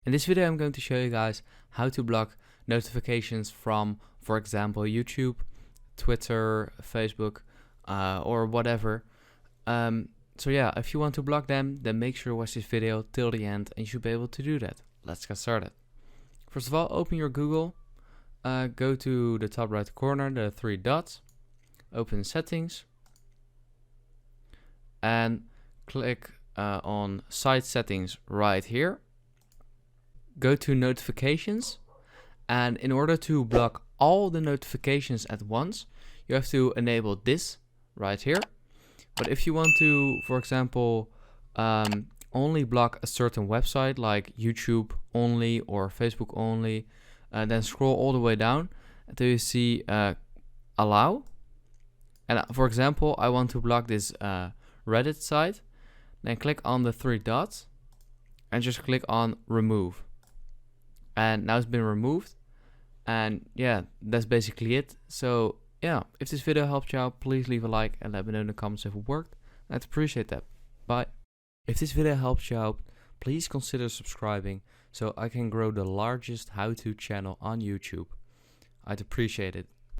In this video I'm going to show you guys how to block notifications from, for example, YouTube, Twitter, Facebook, or whatever. So yeah, if you want to block them, then make sure to watch this video till the end and you should be able to do that. Let's get started. First of all, open your Google, go to the top right corner, the three dots, open settings, and click on site settings right here. Go to notifications, and in order to block all the notifications at once, you have to enable this right here. But if you want to, for example, only block a certain website like YouTube only or Facebook only, then scroll all the way down until you see allow. And for example, I want to block this Reddit site. Then click on the three dots and just click on remove. And now it's been removed. And yeah, that's basically it. So yeah, if this video helped you out, please leave a like and let me know in the comments if it worked. I'd appreciate that. Bye. If this video helped you out, please consider subscribing so I can grow the largest how-to channel on YouTube. I'd appreciate it.